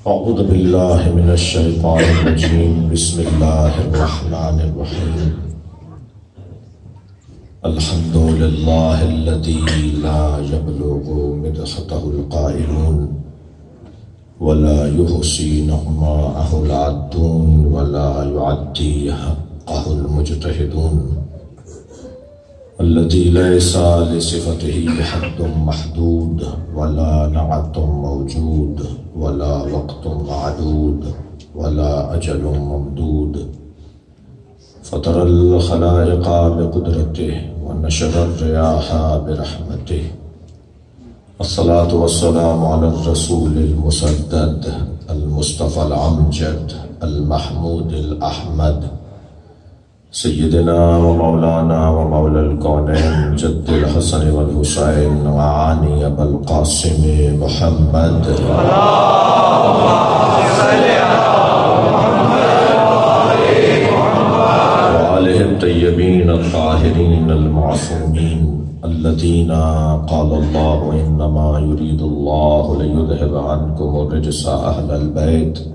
اعوذ باللہ من الشیطان الرجیم بسم اللہ الرحمن الرحیم الحمد للہ الذی لا یبلغ مدحتہ القائلون ولا یحصی نعماءہ العادون ولا یعدی حقہ المجتہدون الذي ليس لصفته حد محدود ولا نعت موجود ولا وقت معدود ولا أجل ممدود فطر الخلائق بقدرته ونشر الرياح برحمته الصلاة والسلام على الرسول المسدد المصطفى الأمجد المحمود الأحمد سیدنا و مولانا و مولا الکونین جد الحسن والحسین وعانی ابا القاسم محمد وآلہ الطیبین الطاہرین المعصومین الذین قال اللہ انما يريد اللہ لیذہب عنکم الرجس اہل البیت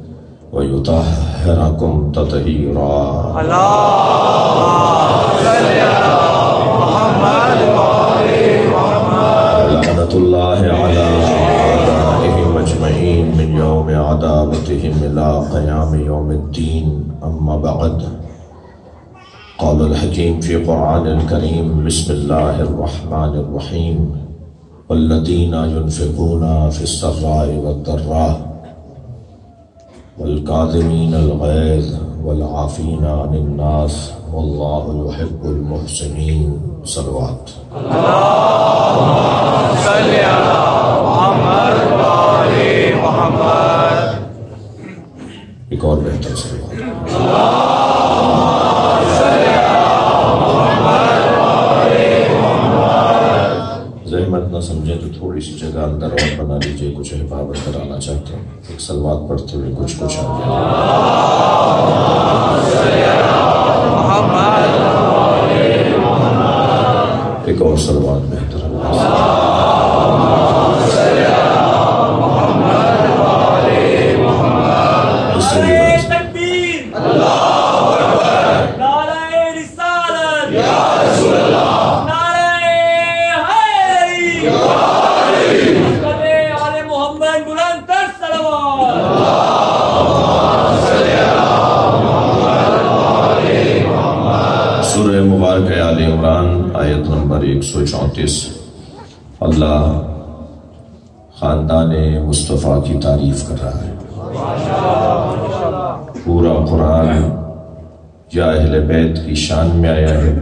وَيُطَهِّرَكُمْ تَطْهِيرًا اللهم صل على محمد وآل محمد لعنة الله على أعدائهم أجمعين من يوم عداوتهم إلى قيام يوم الدين أما بعد قال الحكيم في قرآن الكريم بسم الله الرحمن الرحيم والذين ينفقون في السراء والضراء والكاظمين الغيظ والعافين عن الناس والله يحب المحسنين صلوات اللهم صل على محمد وآل محمد ایک اور بہتر صلوات اللهم صل على محمد وآل محمد زحمت نہ سمجھیں تو تھوڑی سی جگہ اندر اور بنا لیجئے کچھ حفاظت کرانا چاہتے ہیں ایک صلوات پڑھتے ہوئے کچھ آگے ایک اور صلوات بہتر سورہ مبارک آل عمران آیت نمبر 134 اللہ خاندان مصطفیٰ کی تعریف کر رہا ہے پورا قرآن یا اہل بیت کی شان میں آیا ہے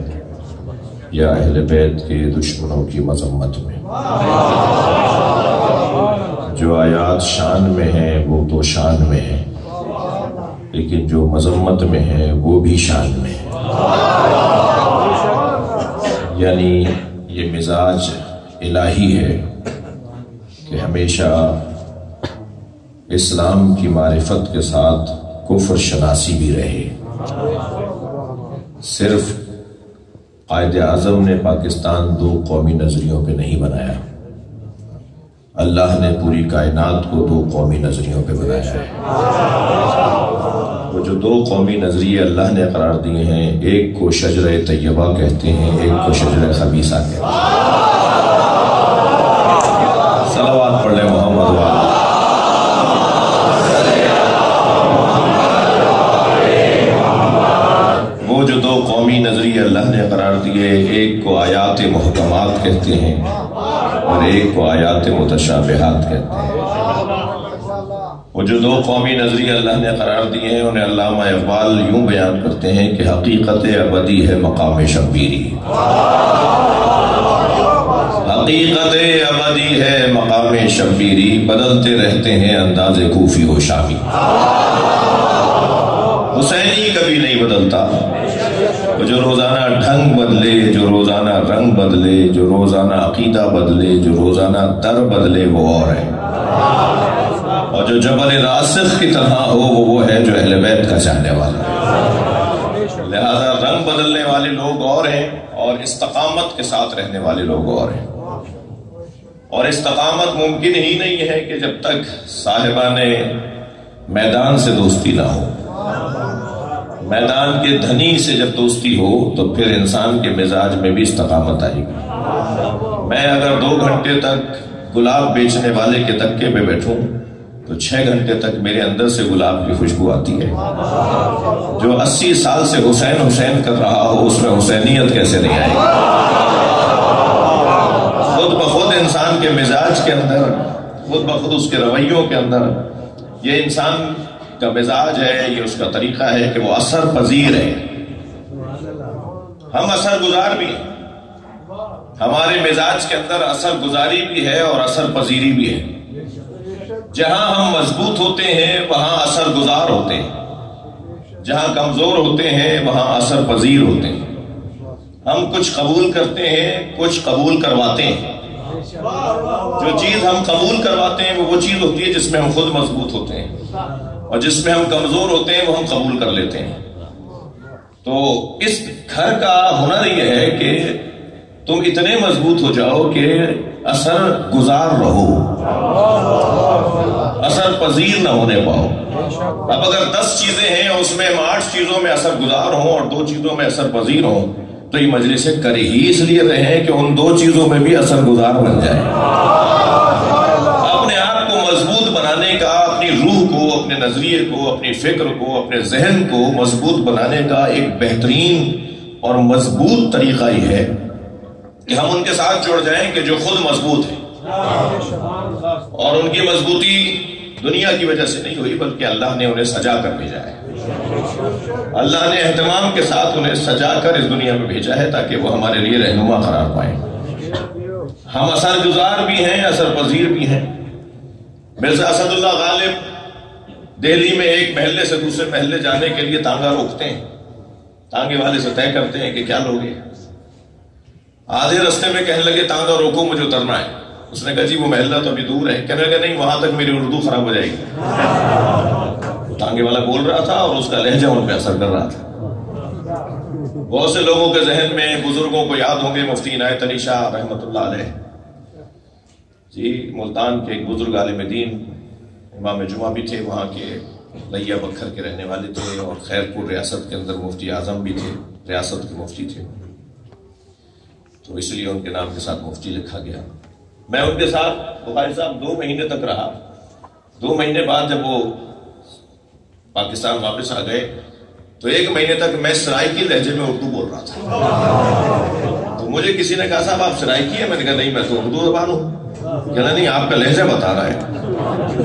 یا اہل بیت کے دشمنوں کی مذمت میں جو آیات شان میں ہیں وہ تو شان میں ہیں لیکن جو مذمت میں ہے وہ بھی شان میں ہے یعنی یہ مزاج الہی ہے کہ ہمیشہ اسلام کی معرفت کے ساتھ کفر شناسی بھی رہے صرف قائد اعظم نے پاکستان دو قومی نظریوں پہ نہیں بنایا اللہ نے پوری کائنات کو دو قومی نظریوں پہ بنایا ہے وہ جو دو قومی نظریے اللہ نے قرار دیے ہیں ایک کو شجرہ طیبہ کہتے ہیں ایک کو شجرہ خبیثہ کہتے ہیں صلوات پڑھ لیں محمد وہ جو دو قومی نظریے اللہ نے قرار دیے ایک کو آیات محکمات کہتے ہیں اور ایک کو آیات متشابہات کہتے ہیں وہ جو دو قومی نظریے اللہ نے قرار دیے ہیں انہیں علامہ اقبال یوں بیان کرتے ہیں کہ حقیقت ابدی ہے مقام شبیری حقیقت ابدی ہے مقام شبیری بدلتے رہتے ہیں انداز کوفی و شامی حسینی کبھی نہیں بدلتا وہ جو روزانہ ڈھنگ بدلے جو روزانہ رنگ بدلے جو روزانہ عقیدہ بدلے جو روزانہ در بدلے وہ اور ہے اور جو جبل راسخ کی طرح ہو وہ ہے جو اہل بیت کا چاہنے والا ہے لہذا رنگ بدلنے والے لوگ اور ہیں اور استقامت کے ساتھ رہنے والے لوگ اور ہیں اور استقامت ممکن ہی نہیں ہے کہ جب تک صاحبان میدان سے دوستی نہ ہو. میدان کے دھنی سے جب دوستی ہو تو پھر انسان کے مزاج میں بھی استقامت آئے گی. میں اگر 2 گھنٹے تک گلاب بیچنے والے کے تکے پہ بیٹھوں تو 6 گھنٹے تک میرے اندر سے گلاب کی خوشبو آتی ہے. جو 80 سال سے حسین حسین کر رہا ہو اس میں حسینیت کیسے نہیں آئے گی؟ خود بخود انسان کے مزاج کے اندر، خود بخود اس کے رویوں کے اندر، یہ انسان کا مزاج ہے، یہ اس کا طریقہ ہے کہ وہ اثر پذیر ہے. ہم اثر گزار بھی ہیں، ہمارے مزاج کے اندر اثر گزاری بھی ہے اور اثر پذیری بھی ہے. جہاں ہم مضبوط ہوتے ہیں وہاں اثر گزار ہوتے ہیں، جہاں کمزور ہوتے ہیں وہاں اثر پذیر ہوتے ہیں. ہم کچھ قبول کرتے ہیں، کچھ قبول کرواتے ہیں. جو چیز ہم قبول کرواتے ہیں وہ چیز ہوتی ہے جس میں ہم خود مضبوط ہوتے ہیں، اور جس میں ہم کمزور ہوتے ہیں وہ ہم قبول کر لیتے ہیں. تو اس گھر کا ہنر یہ ہے کہ تم اتنے مضبوط ہو جاؤ کہ اثر گزار رہو، اثر پذیر نہ ہونے پاؤ. اب اگر 10 چیزیں ہیں اور اس میں ہم 8 چیزوں میں اثر گزار ہوں اور 2 چیزوں میں اثر پذیر ہوں تو یہ مجلسیں کر ہی اس لیے رہے کہ ان 2 چیزوں میں بھی اثر گزار بن جائے. اپنے آپ کو مضبوط بنانے کا، اپنی روح کو، اپنے نظریے کو، اپنی فکر کو، اپنے ذہن کو مضبوط بنانے کا ایک بہترین اور مضبوط طریقہ یہ ہے کہ ہم ان کے ساتھ جڑ جائیں کہ جو خود مضبوط ہیں. اور ان کی مضبوطی دنیا کی وجہ سے نہیں ہوئی بلکہ اللہ نے انہیں سجا کر بھیجا ہے. اللہ نے اہتمام کے ساتھ انہیں سجا کر اس دنیا میں بھیجا ہے تاکہ وہ ہمارے لیے رہنما قرار پائیں. ہم اثر گزار بھی ہیں، اثر پذیر بھی ہیں. مرزا اسد اللہ غالب دہلی میں ایک محلے سے دوسرے محلے جانے کے لیے تانگا روکتے ہیں. تانگے والے سے طے کرتے ہیں کہ کیا لوگے؟ آدھے رستے میں کہنے لگے تانگا روکو مجھے اترنا ہے. اس نے کہا جی وہ محلہ تو ابھی دور ہے. کہنے لگا نہیں وہاں تک میری اردو خراب ہو جائے گی. تانگے والا بول رہا تھا اور اس کا لہجہ ان پہ اثر کر رہا تھا. بہت سے لوگوں کے ذہن میں بزرگوں کو یاد ہوں گے مفتی عنایت علی شاہ رحمۃ اللہ علیہ جی، ملتان کے ایک بزرگ عالم دین، امام جمعہ بھی تھے، وہاں کے لیا بکھر کے رہنے والے تھے اور خیرپور ریاست کے اندر مفتی اعظم بھی تھے، ریاست کے مفتی تھے. تو اس لیے ان کے نام کے ساتھ مفتی لکھا گیا. میں ان کے ساتھ بخاری صاحب 2 مہینے تک رہا. 2 مہینے بعد جب وہ پاکستان واپس آ گئے تو 1 مہینے تک میں سرائکی لہجے میں اردو بول رہا تھا. تو مجھے کسی نے کہا صاحب آپ سرائکی ہیں؟ میں نے کہا نہیں میں تو اردو زبان ہوں. کہنا نہیں آپ کا لہجہ بتا رہا ہے.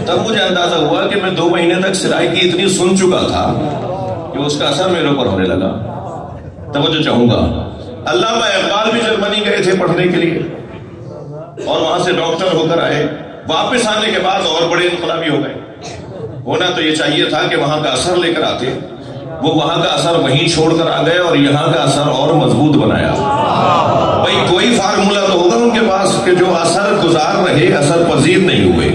تب مجھے اندازہ ہوا کہ میں 2 مہینے تک سرائکی اتنی سن چکا تھا کہ اس کا اثر میرے اوپر ہونے لگا. توجہ چاہوں گا، علامہ اقبال بھی جرمنی گئے تھے پڑھنے کے لیے اور وہاں سے ڈاکٹر ہو کر آئے. واپس آنے کے بعد اور بڑے انقلابی ہو گئے. ہونا تو یہ چاہیے تھا کہ وہاں کا اثر لے کر آتے، وہ وہاں کا اثر وہیں چھوڑ کر آ گئے اور یہاں کا اثر اور مضبوط بنایا. بھائی کوئی فارمولا تو ہوگا ان کے پاس کہ جو اثر گزار رہے اثر پذیر نہیں ہوئے.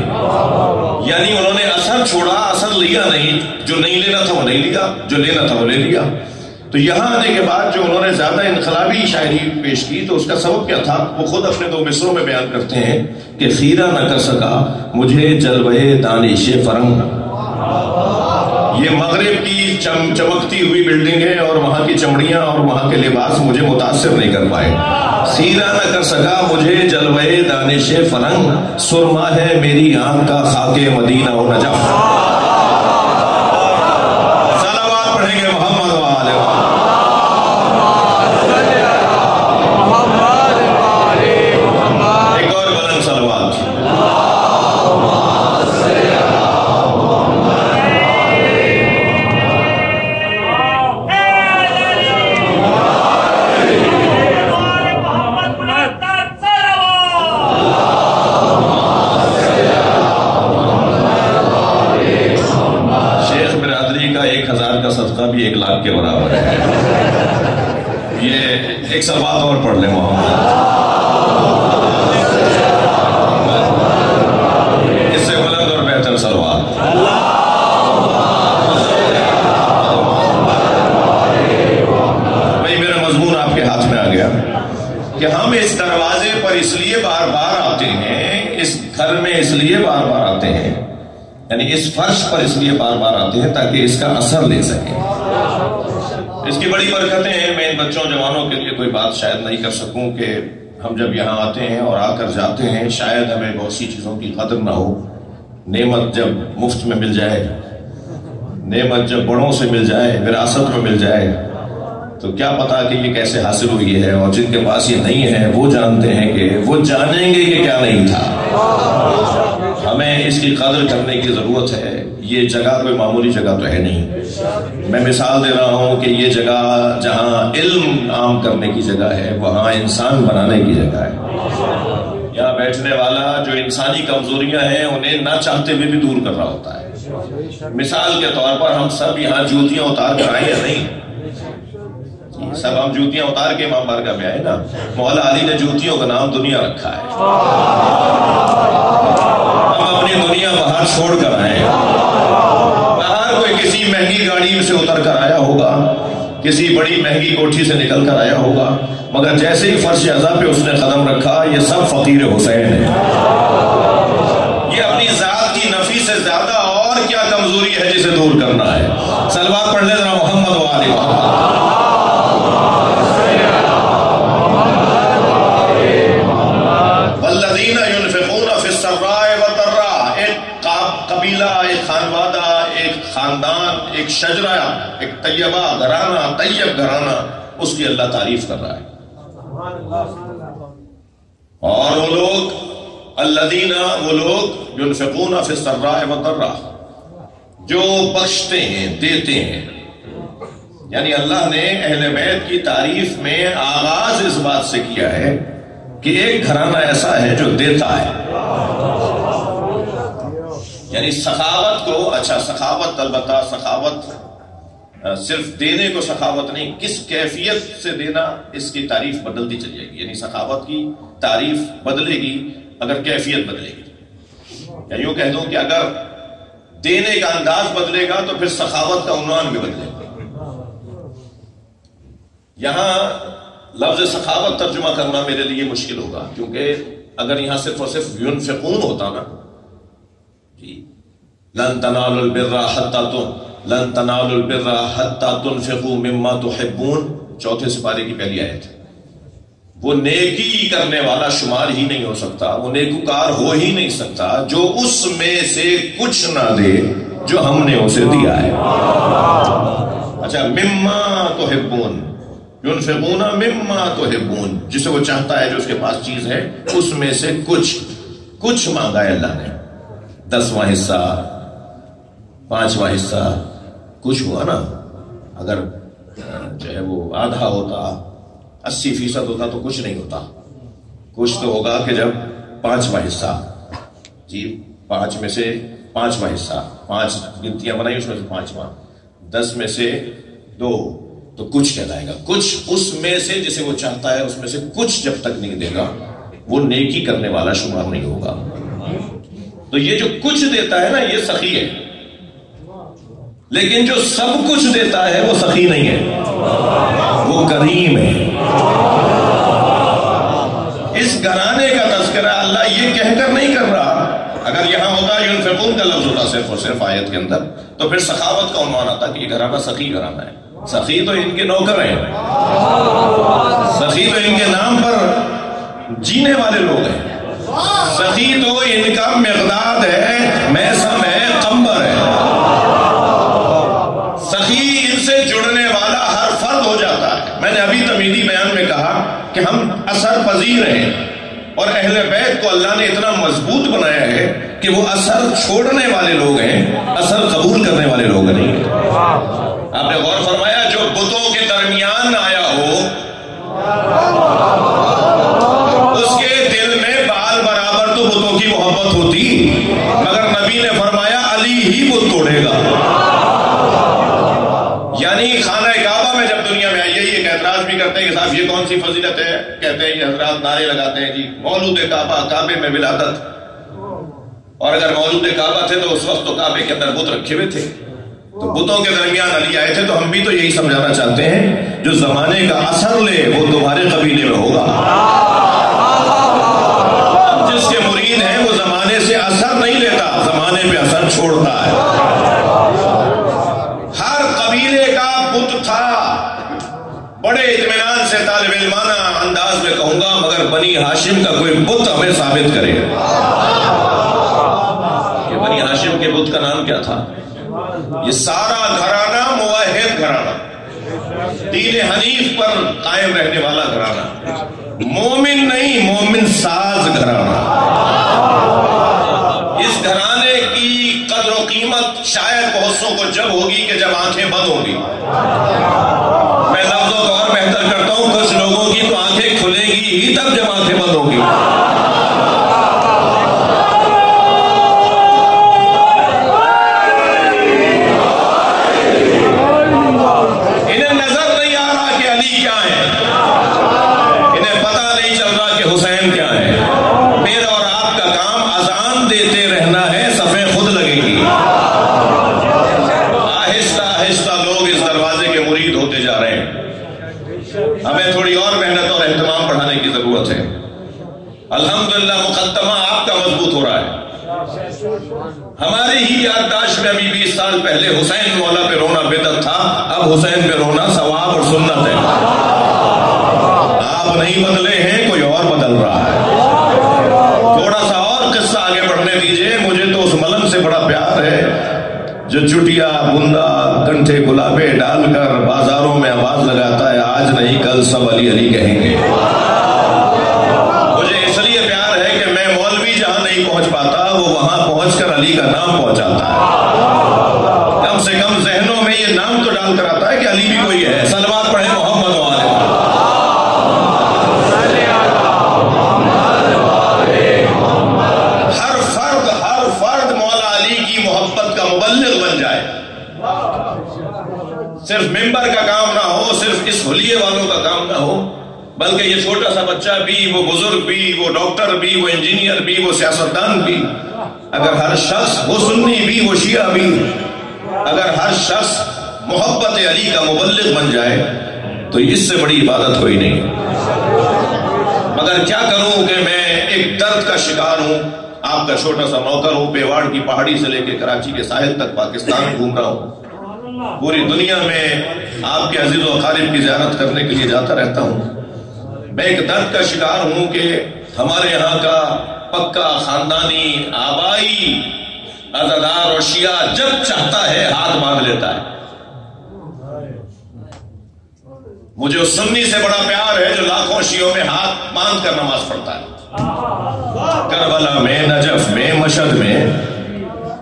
یعنی انہوں نے اثر چھوڑا، اثر لیا نہیں. جو نہیں لینا تھا وہ نہیں لیا، جو لینا تھا وہ لے لیا. تو یہاں آنے کے بعد جو انہوں نے زیادہ انقلابی شاعری پیش کی تو اس کا سبب کیا تھا وہ خود اپنے 2 مصروں میں بیان کرتے ہیں کہ خیرہ نہ کر سکا مجھے جلوے دانش فرنگ. یہ مغرب کی چمکتی ہوئی بلڈنگیں اور وہاں کی چمڑیاں اور وہاں کے لباس مجھے متاثر نہیں کر پائے. خیرہ نہ کر سکا مجھے جلوے دانش فرنگ، سرما ہے میری آنکھ کا خاک مدینہ و نجف. صلوات پڑھیں گے محمد و آل ایک اور بلند صلوات. صدقہ بھی 1 لاکھ کے برابر ہے. یہ ایک صلوات اور پڑھ لیں محمد. اس سے بلند اور بہتر صلوات. بھائی میرا مضمون آپ کے ہاتھ میں آ گیا کہ ہم اس دروازے پر اس لیے بار بار آتے ہیں، اس گھر میں اس لیے بار بار آتے ہیں یعنی اس فرش پر اس لیے بار بار آتے ہیں تاکہ اس کا اثر لے سکیں. اس کی بڑی برکتیں ہیں. میں ان بچوں جوانوں کے لیے کوئی بات شاید نہیں کر سکوں کہ ہم جب یہاں آتے ہیں اور آ کر جاتے ہیں شاید ہمیں بہت سی چیزوں کی قدر نہ ہو. نعمت جب مفت میں مل جائے، نعمت جب بڑوں سے مل جائے، وراثت میں مل جائے، تو کیا پتا کہ یہ کیسے حاصل ہوئی ہے. اور جن کے پاس یہ نہیں ہے وہ جانتے ہیں کہ وہ جانیں گے کہ کیا نہیں تھا. ہمیں اس کی قدر کرنے کی ضرورت ہے. یہ جگہ کوئی معمولی جگہ تو ہے نہیں. میں مثال دے رہا ہوں کہ یہ جگہ جہاں علم عام کرنے کی جگہ ہے وہاں انسان بنانے کی جگہ ہے. یہاں بیٹھنے والا جو انسانی کمزوریاں ہیں انہیں نہ چاہتے ہوئے بھی دور کر رہا ہوتا ہے. مثال کے طور پر ہم سب یہاں جوتیاں اتار کر آئے یا نہیں؟ سب ہم جوتیاں اتار کے امام بارگاہ میں آئے نا. مولا علی نے جوتیوں کا نام دنیا رکھا ہے. ہم اپنی دنیا باہر چھوڑ کر آئے. باہر کوئی کسی مہنگی گاڑی سے اتر کر آیا ہوگا، کسی بڑی مہنگی کوٹھی سے نکل کر آیا ہوگا، مگر جیسے ہی فرش اعضا پہ اس نے قدم رکھا یہ سب فقیر حسین ہے. یہ اپنی ذات کی نفی سے زیادہ اور کیا کمزوری ہے جسے دور کرنا ہے. صلوات پڑھ لے ذرا محمد و آل محمد. والذین ينفقون فی السراء والضراء. ایک قبیلہ، ایک خانوادہ، ایک خاندان، ایک شجرہ، ایک طیبہ گھرانہ، طیب گھرانہ، اس کی اللہ تعریف کر رہا ہے. اور وہ لوگ الذین، وہ لوگ ينفقون فی السراء والضراء، جو بخشتے ہیں، دیتے ہیں. یعنی اللہ نے اہل بیت کی تعریف میں آغاز اس بات سے کیا ہے کہ ایک گھرانہ ایسا ہے جو دیتا ہے. یعنی سخاوت کو، اچھا سخاوت البتہ سخاوت صرف دینے کو سخاوت نہیں، کس کیفیت سے دینا اس کی تعریف بدلتی چلی جائے گی. یعنی سخاوت کی تعریف بدلے گی اگر کیفیت بدلے گی. یا یوں کہہ دوں کہ اگر دینے کا انداز بدلے گا تو پھر سخاوت کا عنوان بھی بدلے گا. یہاں لفظ سخاوت ترجمہ کرنا میرے لیے مشکل ہوگا، کیونکہ اگر یہاں صرف اور صرف ينفقون ہوتا نا، جی لن تنالوا البر حتى تنفقوا مما تحبون، چوتھے سپارے کی پہلی آیت. وہ نیکی کرنے والا شمار ہی نہیں ہو سکتا، وہ نیکوکار ہو ہی نہیں سکتا جو اس میں سے کچھ نہ دے جو ہم نے اسے دیا ہے. اچھا مما تحبون، ينفقون مما تحبون، جسے وہ چاہتا ہے جو اس کے پاس چیز ہے اس میں سے کچھ مانگا ہے اللہ نے. 10واں حصہ، 5واں حصہ، کچھ ہوا نا. اگر جو ہے وہ آدھا ہوتا، 80% ہوتا تو کچھ نہیں ہوتا. کچھ تو ہوگا کہ جب 5واں حصہ، جی 5 میں سے 5واں حصہ، 5 گنتیاں بنائی اس میں سے 5واں، 10 میں سے 2 تو کچھ کہلائے گا. کچھ اس میں سے جسے وہ چاہتا ہے اس میں سے کچھ جب تک نہیں دے گا وہ نیکی کرنے والا شمار نہیں ہوگا. تو یہ جو کچھ دیتا ہے نا یہ سخی ہے، لیکن جو سب کچھ دیتا ہے وہ سخی نہیں ہے، وہ کریم ہے. اس گھرانے کا تذکرہ اللہ یہ کہہ کر نہیں کر رہا. اگر یہاں ہوتا ينفقون کا لفظ ہوتا صرف اور صرف آیت کے اندر تو پھر سخاوت کا عنوان آتا کہ یہ گھرانہ سخی گھرانہ ہے. سخی تو ان کے نوکر ہیں، سخی تو ان کے نام پر جینے والے لوگ ہیں. سخی تو ان کا مقداد ہے، میسم ہے، قمبر ہے. سخی ان سے جڑنے والا ہر فرد ہو جاتا ہے. میں نے ابھی تمہیدی بیان میں کہا کہ ہم اثر پذیر ہیں اور اہل بیت کو اللہ نے اتنا مضبوط بنایا ہے کہ وہ اثر چھوڑنے والے لوگ ہیں، اثر قبول کرنے والے لوگ نہیں ہیں. آپ نے غور فرمایا جو بتوں کے درمیان آیا ہو اس کے دل میں بال برابر تو بتوں کی محبت ہوتی، مگر نبی نے فرمایا علی ہی بت توڑے گا. یعنی خانہ کعبہ میں جب دنیا میں آئی ہے، یہ اعتراض بھی کرتے ہیں کہ صاحب یہ کون سی فضیلت ہے، کہتے ہیں یہ حضرات نعرے لگاتے ہیں جی مولود کعبہ، کعبے میں ولادت. اور اگر مولود کعبہ تھے تو اس وقت تو کعبے کے اندر بت رکھے ہوئے تھے، تو بتوں کے درمیان علی آئے تھے. تو ہم بھی تو یہی سمجھانا چاہتے ہیں جو زمانے کا اثر لے وہ تمہارے قبیلے میں ہوگا. جس کے مرید ہیں وہ زمانے سے اثر نہیں لیتا، زمانے پہ اثر چھوڑتا ہے۔ ہر قبیلے کا بت تھا، بڑے اطمینان سے طالب علمانہ انداز میں کہوں گا، مگر بنی ہاشم کا کوئی بت ہمیں ثابت کرے گا۔ یہ بنی ہاشم کے بت کا نام کیا تھا؟ یہ سارا گھرانہ موحد گھرانہ، دین حنیف پر قائم رہنے والا گھرانہ، مومن نہیں مومن ساز گھرانہ۔ اس گھرانے کی قدر و قیمت شاید بہتوں کو جب ہوگی کہ جب آنکھیں بند ہوں گی۔ میں لفظوں کو اور بہتر کرتا ہوں، کچھ لوگوں کی تو آنکھیں کھلیں گی ہی تب جب آنکھیں بند ہوں گی۔ ہمیں تھوڑی اور محنت اور اہتمام بڑھانے کی ضرورت ہے۔ الحمدللہ مقدمہ آپ کا مضبوط ہو رہا ہے۔ ہماری ہی یادداشت میں ابھی 20 سال پہلے حسین مولا پہ رونا بدعت تھا، اب حسین پہ رونا ثواب اور سنت ہے۔ آپ نہیں بدلے ہیں، کوئی اور بدل رہا ہے۔ تھوڑا سا اور قصہ آگے بڑھنے دیجئے، مجھے تو اس ملنگ سے بڑا پیار ہے جو چٹیا بندہ کنٹھے گلابے ڈال کر بازاروں میں آواز لگاتا ہے، آج نہیں کل سب علی علی کہیں گے۔ مجھے اس لیے پیار ہے کہ میں مولوی جہاں نہیں پہنچ پاتا، وہ وہاں پہنچ کر علی کا نام پہنچاتا ہے۔ کم سے کم ذہنوں میں یہ نام تو ڈال کر آتا ہے کہ علی بھی کوئی ہے۔ صلوات پڑھیں محمد والے۔ ہر فرد مولا علی کی محبت کا مبلغ بن جائے۔ صرف ممبر کا کام نہ ہو، صرف اس حلیے والوں کا کام نہ ہو، بلکہ یہ چھوٹا سا بچہ بھی، وہ بزرگ بھی، وہ ڈاکٹر بھی، وہ انجینئر بھی، وہ سیاستدان بھی، اگر ہر شخص، وہ سنی بھی، وہ شیعہ بھی، اگر ہر شخص محبت علی کا مبلغ بن جائے تو اس سے بڑی عبادت کوئی نہیں۔ مگر کیا کروں کہ میں ایک درد کا شکار ہوں، آپ کا چھوٹا سا نوکر ہوں، پیواڑ کی پہاڑی سے لے کے کراچی کے ساحل تک پاکستان گھوم رہا ہوں، پوری دنیا میں آپ کے عزیز و اقارب کی زیارت کرنے کے لیے جاتا رہتا ہوں۔ میں ایک درد کا شکار ہوں کہ ہمارے یہاں کا پکا خاندانی آبائی عزادار اور شیعہ جب چاہتا ہے ہاتھ باندھ لیتا ہے۔ مجھے اس سنی سے بڑا پیار ہے جو لاکھوں شیعوں میں ہاتھ باندھ کر نماز پڑھتا ہے۔ کربلا میں، نجف میں، مشہد میں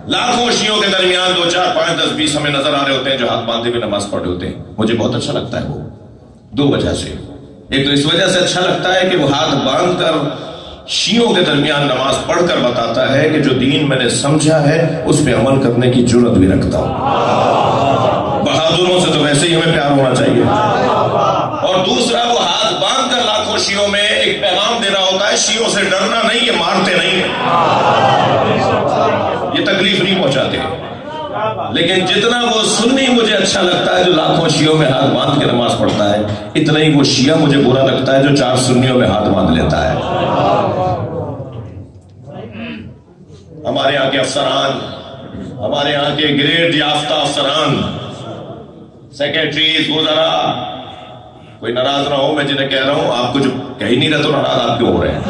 لاکھوں شیعوں کے درمیان 2 4 5 10 20 ہمیں نظر آ رہے ہوتے ہیں جو ہاتھ باندھے ہوئے نماز پڑھے ہوتے ہیں۔ مجھے بہت اچھا لگتا ہے وہ 2 وجہ سے۔ ایک تو اس وجہ سے اچھا لگتا ہے کہ وہ ہاتھ باندھ کر شیعوں کے درمیان نماز پڑھ کر بتاتا ہے کہ جو دین میں نے سمجھا ہے اس پہ عمل کرنے کی جرت بھی رکھتا ہوں۔ بہادروں سے تو ویسے ہی ہمیں پیار ہونا چاہیے۔ اور دوسرا، وہ ہاتھ باندھ کر لاکھوں شیعوں میں ایک پیغام دینا ہوتا ہے، شیعوں سے ڈرنا نہیں، یہ مارتے نہیں ہیں، یہ تکلیف نہیں پہنچاتے۔ لیکن جتنا وہ سنی مجھے اچھا لگتا ہے جو لاکھوں شیعوں میں ہاتھ باندھ کے نماز پڑھتا ہے، اتنا ہی وہ شیعہ مجھے برا لگتا ہے جو 4 سنیوں میں ہاتھ باندھ لیتا ہے۔ ہمارے یہاں کے افسران، ہمارے یہاں کے گریڈ یافتہ افسران، سیکریٹریز، وزراء، کوئی ناراض نہ ہو میں جنہیں کہہ رہا ہوں، آپ کو جو کہہ ہی نہیں رہا تو ناراض آپ کیوں ہو رہے ہیں؟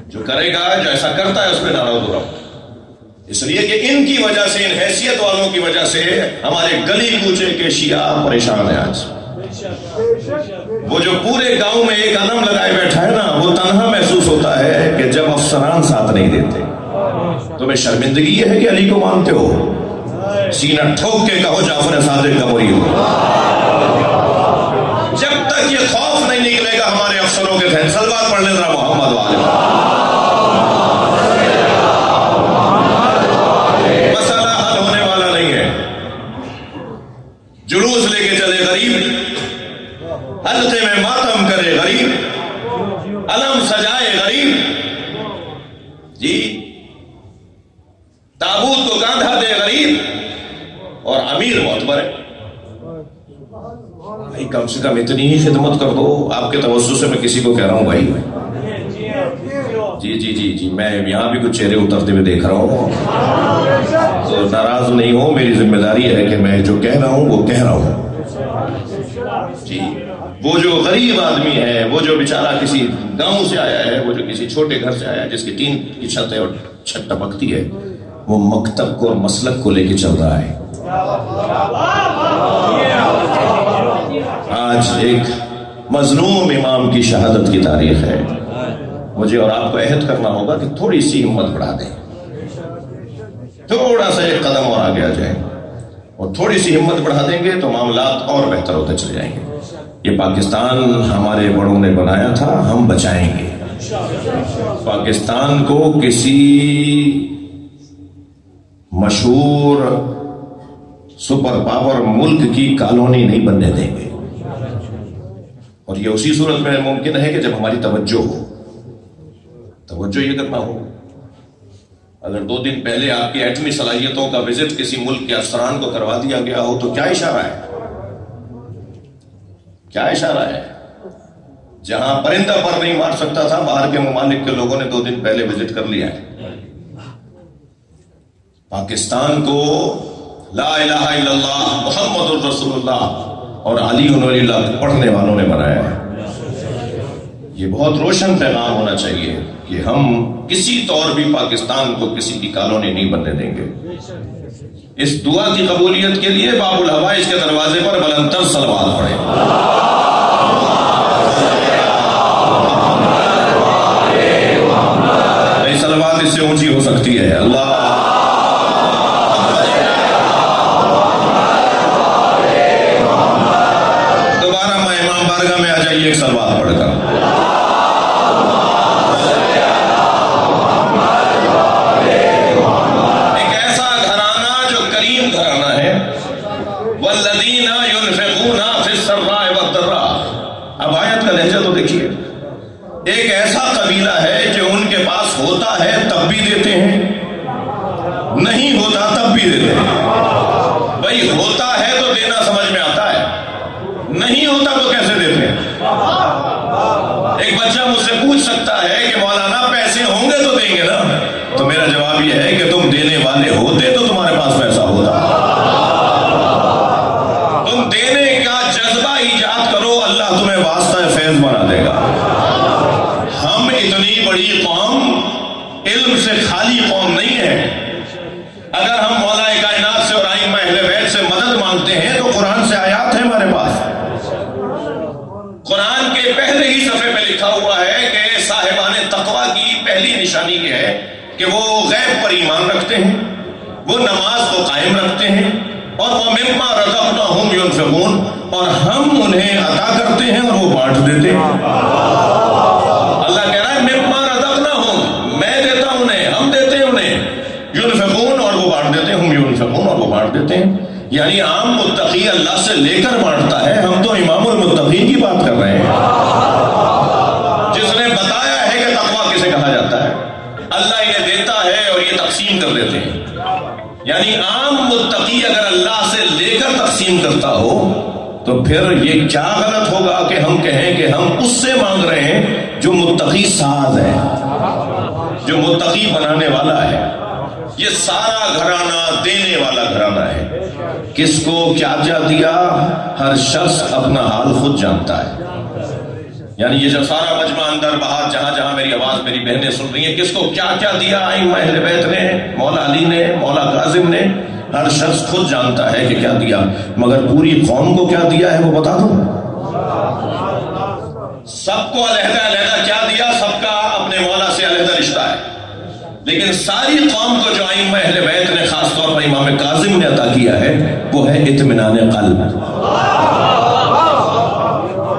جو کرے گا، جو ایسا کرتا ہے اس پہ ناراض ہو رہا ہوں، اس لیے کہ ان کی وجہ سے، ان حیثیت والوں کی وجہ سے ہمارے گلی کوچے کے شیعہ پریشان ہیں آج۔ وہ جو پورے گاؤں میں ایک علم لگائے بیٹھا ہے نا، وہ تنہا محسوس ہوتا ہے کہ جب افسران ساتھ نہیں دیتے۔ تمہیں شرمندگی یہ ہے کہ علی کو مانتے ہو؟ سینہ ٹھوک کے کہو جعفر صادق کا مرید ہو۔ جب تک یہ خوف نہیں نکلے گا ہمارے افسروں کے ذہن، صلوات پڑھ لیں ذرا محمد والے، مسئلہ حل ہونے والا نہیں ہے۔ جلوس لے کے چلے غریب، حلقے میں ماتم کرے غریب، علم سجائے غریب، جی تابوت کو کاندھا دے غریب، اور امیر معتبر ہے۔ بھائی کم سے کم اتنی ہی خدمت کر دو۔ آپ کے توسط سے میں کسی کو کہہ رہا ہوں بھائی، جی جی جی جی، میں یہاں بھی کچھ چہرے اترتے ہوئے دیکھ رہا ہوں، تو ناراض نہیں ہو، میری ذمہ داری ہے کہ میں جو کہہ رہا ہوں وہ کہہ رہا ہوں جی۔ وہ جو غریب آدمی ہے، وہ جو بیچارہ کسی گاؤں سے آیا ہے، وہ جو کسی چھوٹے گھر سے آیا ہے، جس کی ٹین کی چھت ہے اور چھت ٹپکتی ہے، وہ مکتب کو اور مسلک کو لے کے چل رہا ہے۔ آج ایک مظلوم امام کی شہادت کی تاریخ ہے، مجھے اور آپ کو عہد کرنا ہوگا کہ تھوڑی سی ہمت بڑھا دیں، تھوڑا سا ایک قدم اور آگے آ جائیں، اور تھوڑی سی ہمت بڑھا دیں گے تو معاملات اور بہتر ہوتے چلے جائیں گے۔ یہ پاکستان ہمارے بڑوں نے بنایا تھا، ہم بچائیں گے۔ پاکستان کو کسی مشہور سپر پاور ملک کی کالونی نہیں بننے دیں گے، اور یہ اسی صورت میں ممکن ہے کہ جب ہماری توجہ ہو، توجہ یہ کرنا ہو۔ اگر 2 دن پہلے آپ کی ایٹمی صلاحیتوں کا وزٹ کسی ملک کے افسران کو کروا دیا گیا ہو تو کیا اشارہ ہے؟ کیا اشارہ ہے؟ جہاں پرندہ پر نہیں مار سکتا تھا، باہر کے ممالک کے لوگوں نے 2 دن پہلے وزٹ کر لیا ہے۔ پاکستان کو لا الہ الا اللہ محمد الرسول اللہ اور علی ولی اللہ پڑھنے والوں نے بنایا ہے۔ یہ بہت روشن پیغام ہونا چاہیے کہ ہم کسی طور بھی پاکستان کو کسی کی کالونی نہیں بننے دیں گے۔ اس دعا کی قبولیت کے لیے باب الحوائج کے دروازے پر بلندتر صلوات پڑھیں۔ نہیں، صلوات اس سے اونچی ہو سکتی ہے۔ اللہ دوبارہ میں امام بارگاہ میں آ جائیے ایک صلوات پڑھ کر۔ ایک ایسا قبیلہ ہے جو ان کے پاس ہوتا ہے تب بھی دیتے ہیں، نہیں ہوتا تب بھی دیتے ہیں۔ بھائی ہوتا ہے تو دینا سمجھ میں آتا ہے، نہیں ہوتا تو کیسے دیتے ہیں؟ ایک بچہ مجھ سے پوچھ سکتا ہے کہ مولانا پیسے ہوں گے تو دیں گے نا، تو میرا جواب یہ ہے کہ تم دینے والے ہوتے تو تمہارے پاس پیسہ ہوتا۔ تم دینے کا جذبہ ایجاد کرو، اللہ تمہیں واسطہ فیض بنا دے گا۔ ہم اتنی بڑی قوم، علم سے خالی قوم نہیں ہے۔ اگر ہم مولا کائنات سے اور ائمہ اہل بیت سے مدد مانگتے ہیں تو قرآن سے آیات ہے ہمارے پاس۔ قرآن کے پہلے ہی صفحے پہ لکھا ہوا ہے کہ صاحبان تقویٰ کی پہلی نشانی یہ ہے کہ وہ غیب پر ایمان رکھتے ہیں، وہ نماز کو قائم رکھتے ہیں، اور وَمِمَّا رَزَقْنَاهُمْ يُنْفِقُونَ، اور ہم انہیں عطا کرتے ہیں اور وہ بانٹ دیتے ہیں۔ اللہ کہہ رہا ہے مِمَّا رَزَقْنَاهُمْ، میں دیتا ہوں انہیں، ہم دیتے ہیں انہیں، يُنْفِقُونَ، اور وہ بانٹ دیتے ہیں، ہم يُنْفِقُونَ، اور وہ بانٹ دیتے ہیں۔ یعنی عام متقی اللہ سے لے کر بانٹتا ہے، ہم تو امام المتقین کی بات کر رہے ہیں، جس نے بتایا ہے کہ تقویٰ کسے کہا جاتا ہے۔ اللہ انہیں دیتا ہے اور یہ تقسیم کر دیتے ہیں۔ یعنی عام متقی اگر اللہ سے لے کر تقسیم کرتا ہو تو پھر یہ کیا غلط ہوگا کہ ہم کہیں کہ ہم اس سے مانگ رہے ہیں جو متقی ساز ہے، جو متقی بنانے والا ہے۔ یہ سارا گھرانہ دینے والا گھرانہ ہے۔ کس کو کیا کیا دیا ہر شخص اپنا حال خود جانتا ہے۔ یعنی یہ جو سارا مجمع اندر باہر جہاں جہاں میری آواز میری بہنیں سن رہی ہیں، کس کو کیا کیا دیا ائمہ اہل بیت نے، مولا علی نے، مولا کاظم نے، ہر شخص خود جانتا ہے کہ کیا دیا، مگر پوری قوم کو کیا دیا ہے وہ بتا دو۔ سب کو علیحدہ علیحدہ کیا دیا، سب کا اپنے مولا سے علیحدہ رشتہ ہے، لیکن ساری قوم کو جو ائمہ اہل بیت نے خاص طور پر امام کاظم نے عطا کیا ہے وہ ہے اطمینان قلب۔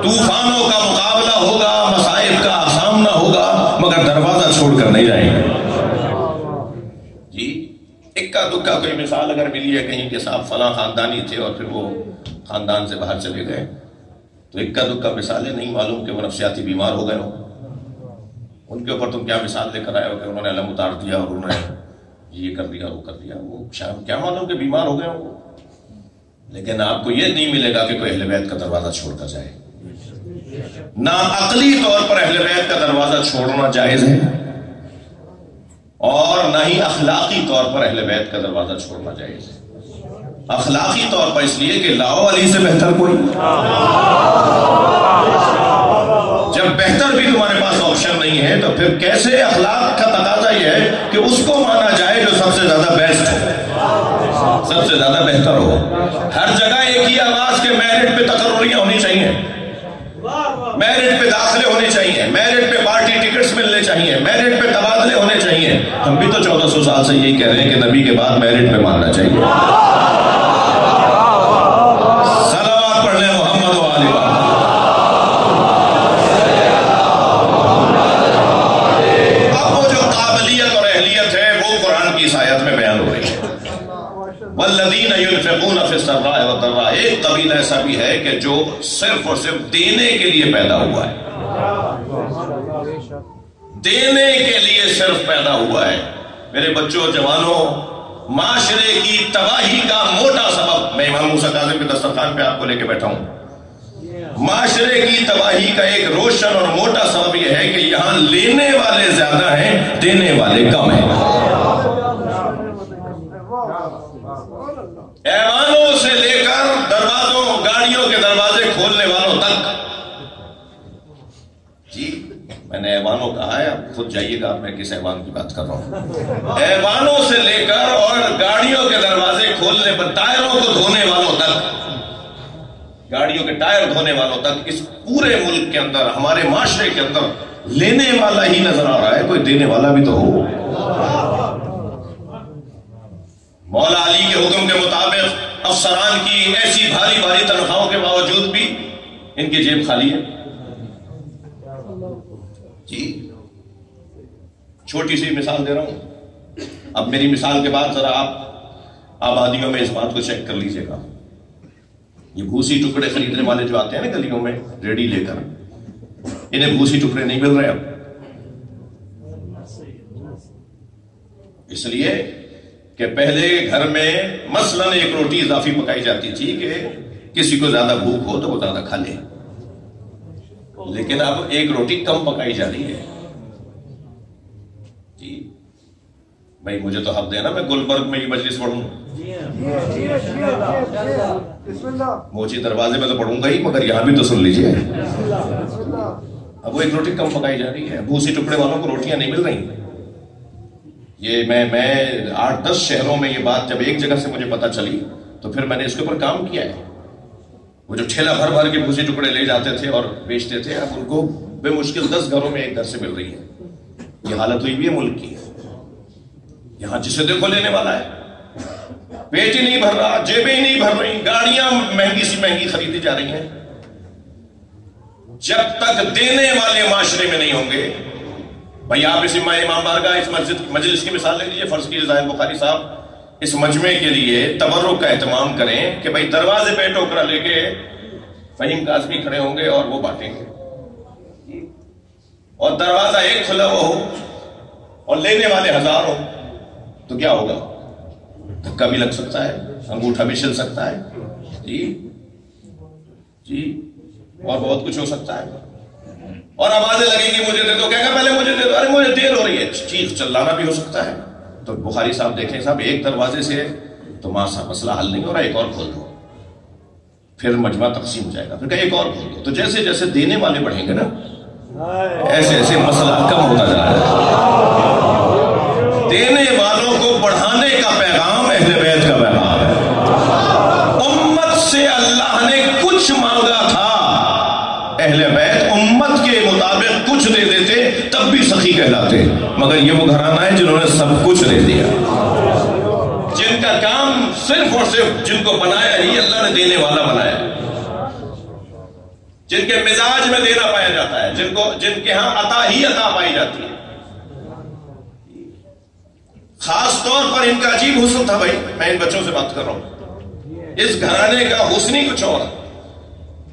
طوفانوں کا مقابلہ ہوگا، مصائب کا سامنا ہوگا، مگر دروازہ چھوڑ کر نہیں جائیں گے۔ جی اکا دکا کوئی مثال اگر ملی ہے کہیں کہ صاحب فلاں خاندانی تھے اور پھر وہ خاندان سے باہر چلے گئے، تو اکا دکا مثالیں نہیں معلوم کہ وہ نفسیاتی بیمار ہو گئے ہوں، ان کے اوپر تم کیا مثال لے کر آئے ہو کہ انہوں نے علم اتار دیا اور انہوں نے یہ کر دیا وہ کر دیا، وہ کیا معلوم کہ بیمار ہو گئے ہوں۔ لیکن آپ کو یہ نہیں ملے گا کہ کوئی اہل بیت کا دروازہ چھوڑ کر جائے۔ نہ عقلی طور پر اہل بیت کا دروازہ چھوڑنا جائز ہے، اور نہ ہی اخلاقی طور پر اہل بیت کا دروازہ چھوڑنا جائز ہے۔ اخلاقی طور پر اس لیے کہ لاؤ علی سے بہتر کوئی، جب بہتر بھی تمہارے پاس آپشن نہیں ہے تو پھر کیسے؟ اخلاق کا تقاضا یہ ہے کہ اس کو مانا جائے جو سب سے زیادہ بیسٹ ہو، سب سے زیادہ بہتر ہو۔ ہر جگہ ایک ہی آواز کے میرٹ پہ تقرریاں ہونی چاہیے، میرٹ پہ داخلے ہونے چاہیے، میرٹ پہ پارٹی ٹکٹس ملنے چاہیے، میرٹ پہ تبادلے ہونے چاہیے۔ ہم بھی تو 1400 سال سے یہی کہہ رہے ہیں کہ نبی کے بعد میرٹ پہ ماننا چاہیے۔ صلوات پڑھ لیں محمد و آل محمد۔ اب وہ جو قابلیت اور اہلیت ہے وہ قرآن کی اس آیت میں بیان ہو رہی ہے۔ والذین ينفقون فی السراء والضراء، ایک قبیلہ ایسا بھی ہے کہ جو صرف اور صرف دینے کے لیے پیدا ہوا ہے، دینے کے لیے صرف پیدا ہوا ہے۔ میرے بچوں، جوانوں، معاشرے کی تباہی کا موٹا سبب، میں امام موسیٰ کاظم کے دسترخوان پہ آپ کو لے کے بیٹھا ہوں، معاشرے کی تباہی کا ایک روشن اور موٹا سبب یہ ہے کہ یہاں لینے والے زیادہ ہیں، دینے والے کم ہیں۔ ایوانوں سے لے کر دروازوں، گاڑیوں کے دروازے کھولنے والوں تک، جی میں نے ایوانوں کہا ہے، آپ خود جائیے گا میں کس ایوان کی بات کر رہا ہوں۔ ایوانوں سے لے کر اور گاڑیوں کے دروازے کھولنے پر، ٹائروں کو دھونے والوں تک، گاڑیوں کے ٹائر دھونے والوں تک، اس پورے ملک کے اندر، ہمارے معاشرے کے اندر لینے والا ہی نظر آ رہا ہے، کوئی دینے والا بھی تو ہو۔ مولا علی کے حکم کے مطابق افسران کی ایسی بھاری بھاری تنخواہوں کے باوجود بھی ان کی جیب خالی ہے۔ جی چھوٹی سی مثال دے رہا ہوں، اب میری مثال کے بعد ذرا آپ آبادیوں میں اس بات کو چیک کر لیجئے گا۔ یہ بھوسی ٹکڑے خریدنے والے جو آتے ہیں نا گلیوں میں ریڈی لے کر، انہیں بھوسی ٹکڑے نہیں مل رہے اب، اس لیے کہ پہلے گھر میں مثلاً ایک روٹی اضافی پکائی جاتی تھی کہ کسی کو زیادہ بھوک ہو تو وہ زیادہ کھا لے، لیکن اب ایک روٹی کم پکائی جا رہی ہے۔ جی بھائی مجھے تو حق دینا، میں گلبرگ میں یہ مجلس پڑھوں، موچی دروازے میں تو پڑھوں گا ہی، مگر یہاں بھی تو سن لیجئے۔ اب وہ ایک روٹی کم پکائی جا رہی ہے، بھوسی ٹکڑے والوں کو روٹیاں نہیں مل رہی۔ یہ میں 8-10 شہروں میں یہ بات جب ایک جگہ سے مجھے پتا چلی تو پھر میں نے اس کے اوپر کام کیا ہے۔ وہ جو ٹھیلا بھر بھر کے بھوسی ٹکڑے لے جاتے تھے اور بیچتے تھے، اب ان کو بے مشکل 10 گھروں میں ایک گھر سے مل رہی ہے۔ یہ حالت ہوئی بھی ہے ملک کی، یہاں جسے دیکھو لینے والا ہے، پیٹ ہی نہیں بھر رہا، جیبیں ہی نہیں بھر رہی، گاڑیاں مہنگی سی مہنگی خریدی جا رہی ہیں۔ جب تک دینے والے معاشرے میں نہیں ہوں گے، بھائی آپ اس امام بارگاہ اس مجلس کی مثال لے لیجیے، فرض کیجیے ظاہر بخاری صاحب اس مجمع کے لیے تبرک کا اہتمام کریں کہ بھائی دروازے پہ ٹوکرا لے کے فہیم کاظمی کھڑے ہوں گے اور وہ بانٹیں گے، اور دروازہ ایک کھلا ہوا ہو اور لینے والے 1000 ہو تو کیا ہوگا؟ دھکا بھی لگ سکتا ہے، انگوٹھا بھی چل سکتا ہے، جی اور بہت کچھ ہو سکتا ہے، اور آوازیں لگیں گی مجھے دے دو، کہے گا پہلے مجھے دے دو، ارے مجھے دیر ہو رہی ہے، چیخ چلانا بھی ہو سکتا ہے۔ تو بخاری صاحب دیکھیں صاحب ایک دروازے سے تو مسئلہ حل نہیں ہو رہا، ایک اور کھول دو، پھر مجمع تقسیم ہو جائے گا، پھر کہ ایک اور کھول دو۔ تو جیسے جیسے دینے والے بڑھیں گے نا ایسے ایسے مسئلہ کم ہوتا جا رہا ہے۔ دینے والوں کو بڑھانے کا پیغام اہل بیت کا پیغام ہے۔ امت سے اللہ نے کچھ مانگا تھا، اہل بیت امت کے مطابق کچھ دے دیتے تب بھی سخی کہلاتے، مگر یہ وہ گھرانہ ہے جنہوں نے سب کچھ دے دیا، جن کا کام صرف اور صرف جن کو بنایا ہی اللہ نے دینے والا بنایا، جن کے مزاج میں دینا پایا جاتا ہے، جن کے ہاں عطا ہی عطا پائی جاتی ہے۔ خاص طور پر ان کا عجیب حسن تھا، بھائی میں ان بچوں سے بات کر رہا ہوں، اس گھرانے کا حسن ہی کچھ اور،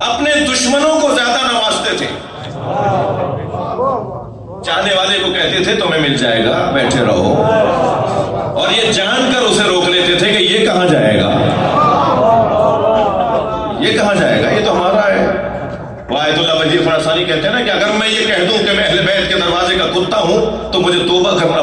اپنے دشمنوں کو زیادہ نوازتے تھے، چاہنے والے کو کہتے تھے تمہیں مل جائے گا بیٹھے رہو، اور یہ جان کر اسے روک لیتے تھے کہ یہ کہاں جائے گا، یہ کہاں جائے گا، یہ تو ہمارا ہے۔ وائد اللہ وزیر خراسانی کہتے ہیں نا کہ اگر میں یہ کہہ دوں کہ میں اہل بیت کے دروازے کا کتا ہوں تو مجھے توبہ کرنا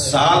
7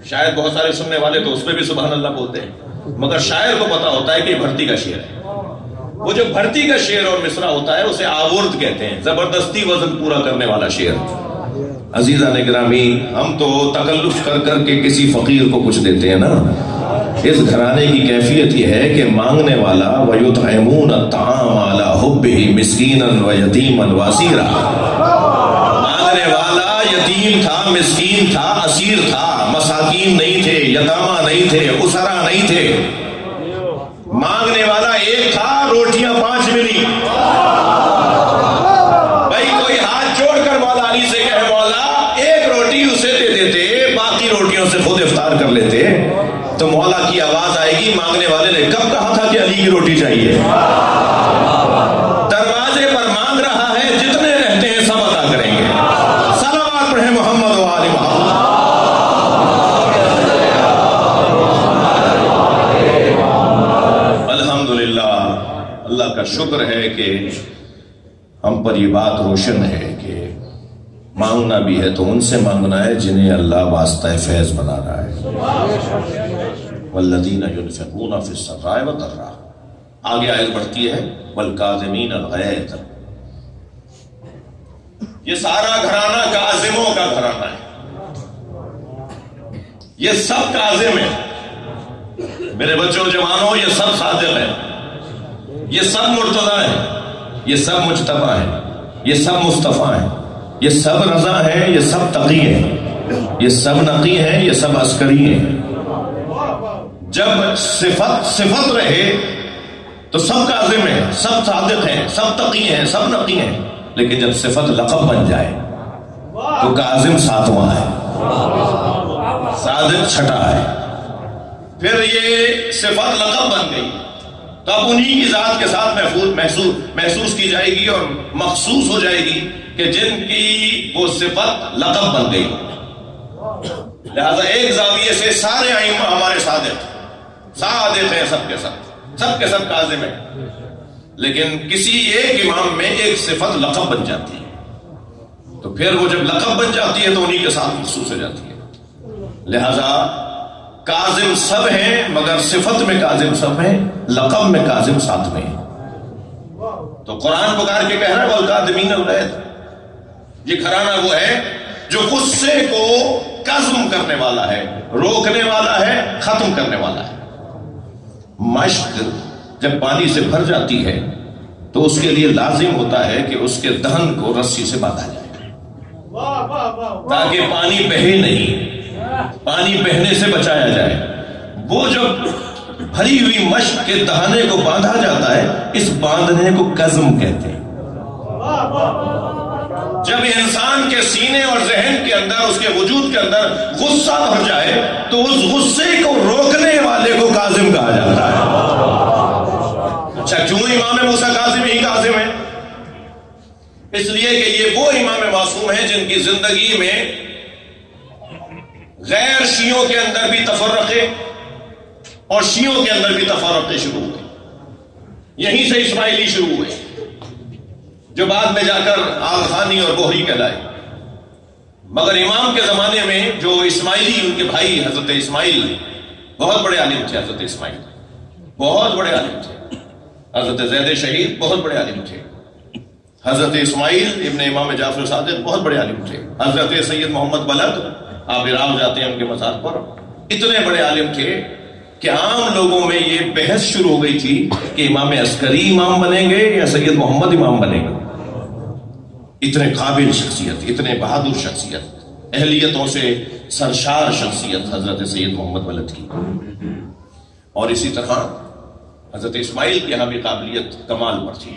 شاید بہت سارے سننے والے تو اس پہ بھی سبحان اللہ بولتے ہیں، مگر شاعر کو پتا ہوتا ہے کہ یہ بھرتی کا شعر ہے۔ وہ جو بھرتی کا شعر اور مصرع ہوتا ہے اسے آورد کہتے ہیں، زبردستی وزن پورا کرنے والا شعر۔ عزیزان گرامی، ہم تو تکلف کر کر کے کسی فقیر کو کچھ دیتے ہیں نا۔ اس گھرانے کی کیفیت یہ ہے کہ مانگنے والا وَيُطْعِمُونَ الطَّعَامَ عَلَىٰ حُبِّهِ مِسْكِينًا وَيَتِيمًا وَأَسِيرًا، مانگنے والا یتیم تھا، مسکین تھا، اسیر تھا، مساکین نہیں تھے، یتامہ نہیں تھے، اسرا نہیں تھے، مانگنے والا ایک تھا، روٹیاں 5 ملی۔ بھائی کوئی ہاتھ جوڑ کر مولا علی سے کہے مولا ایک روٹی اسے دے دیتے، باقی روٹیوں سے خود افطار کر لیتے، تو مولا کی آواز آئے گی مانگنے والے نے کب کہا تھا کہ علی کی روٹی چاہیے؟ دروازے پر مانگ رہا ہے، جتنے رہتے ہیں سب عطا کریں گے۔ صلوات پڑھیں محمد و آل محمد۔ الحمدللہ، اللہ کا شکر ہے کہ ہم پر یہ بات روشن ہے کہ مانگنا بھی ہے تو ان سے مانگنا ہے جنہیں اللہ واسطہ فیض بنا رہا ہے۔ والذین ينفقون فی السراء والضراء، آگے آیت بڑھتی ہے والکاظمین الغیظ۔ یہ سارا گھرانہ کاظموں کا گھرانہ ہے، یہ سب کاظم ہیں۔ میرے بچوں جوانوں، یہ سب صادق ہیں، یہ سب مرتضی ہیں، یہ سب مجتبی ہیں، یہ سب مصطفیٰ ہیں، یہ سب رضا ہیں، یہ سب تقی ہیں، یہ سب نقی ہیں، یہ سب عسکری ہیں۔ جب صفت رہے تو سب کاظم ہیں، سب صادق ہیں، سب تقی ہیں، سب نقی ہیں، لیکن جب صفت لقب بن جائے تو کاظم 7واں ہے، صادق 6ٹھا ہے۔ پھر یہ صفت لقب بن گئی تو اب انہی کی ذات کے ساتھ محسوس کی جائے گی اور مخصوص ہو جائے گی کہ جن کی وہ صفت لقب بن گئی۔ لہذا ایک زاویے سے سارے ائمہ ہمارے صادق ہیں، سب کے سب کاظم ہیں، لیکن کسی ایک امام میں ایک صفت لقب بن جاتی ہے، تو پھر وہ جب لقب بن جاتی ہے تو انہی کے ساتھ مخصوص ہو جاتی ہے۔ لہذا کاظم سب ہیں، مگر صفت میں کاظم سب ہیں، لقب میں کاظم 7ویں ہیں۔ تو قرآن پکار کے کہہ رہا ہے والکاظمین الغیظ، یہ گھرانہ وہ ہے جو غصے کو کظم کرنے والا ہے، روکنے والا ہے، ختم کرنے والا ہے۔ مشق جب پانی سے بھر جاتی ہے تو اس کے لیے لازم ہوتا ہے کہ اس کے دہن کو رسی سے باندھا جائے تاکہ پانی بہے نہیں، پانی بہنے سے بچایا جائے۔ وہ جب بھری ہوئی مشق کے دہانے کو باندھا جاتا ہے، اس باندھنے کو کظم کہتے ہیں۔ جب انسان کے سینے اور ذہن کے اندر، اس کے وجود کے اندر غصہ بھر جائے تو اس غصے کو روکنے والے کو کاظم کہا جاتا ہے۔ اچھا، کیوں امام موسیٰ کاظم ہی کاظم ہے؟ اس لیے کہ یہ وہ امام معصوم ہیں جن کی زندگی میں غیر شیعوں کے اندر بھی تفرقے اور شیعوں کے اندر بھی تفرقے شروع ہوئے، یہیں سے اسماعیلی شروع ہوئے جو بعد میں جا کر آغخانی اور بوہری کہلائے۔ مگر امام کے زمانے میں جو اسماعیلی، ان کے بھائی حضرت اسماعیل بہت بڑے عالم تھے، حضرت اسماعیل بہت بڑے عالم تھے، حضرت زید شہید بہت بڑے عالم تھے، حضرت اسماعیل ابن امام جعفر صادق بہت بڑے عالم تھے، حضرت سید محمد بلد، آپ عراق جاتے ہیں ان کے مزار پر، اتنے بڑے عالم تھے کہ عام لوگوں میں یہ بحث شروع ہو گئی تھی کہ امام عسکری امام بنیں گے یا سید محمد امام بنیں گے۔ اتنے قابل شخصیت، اتنے بہادر شخصیت، اہلیتوں سے سرشار شخصیت حضرت سید محمد بلد کی، اور اسی طرح حضرت اسماعیل کی یہاں بھی قابلیت کمال پر تھی۔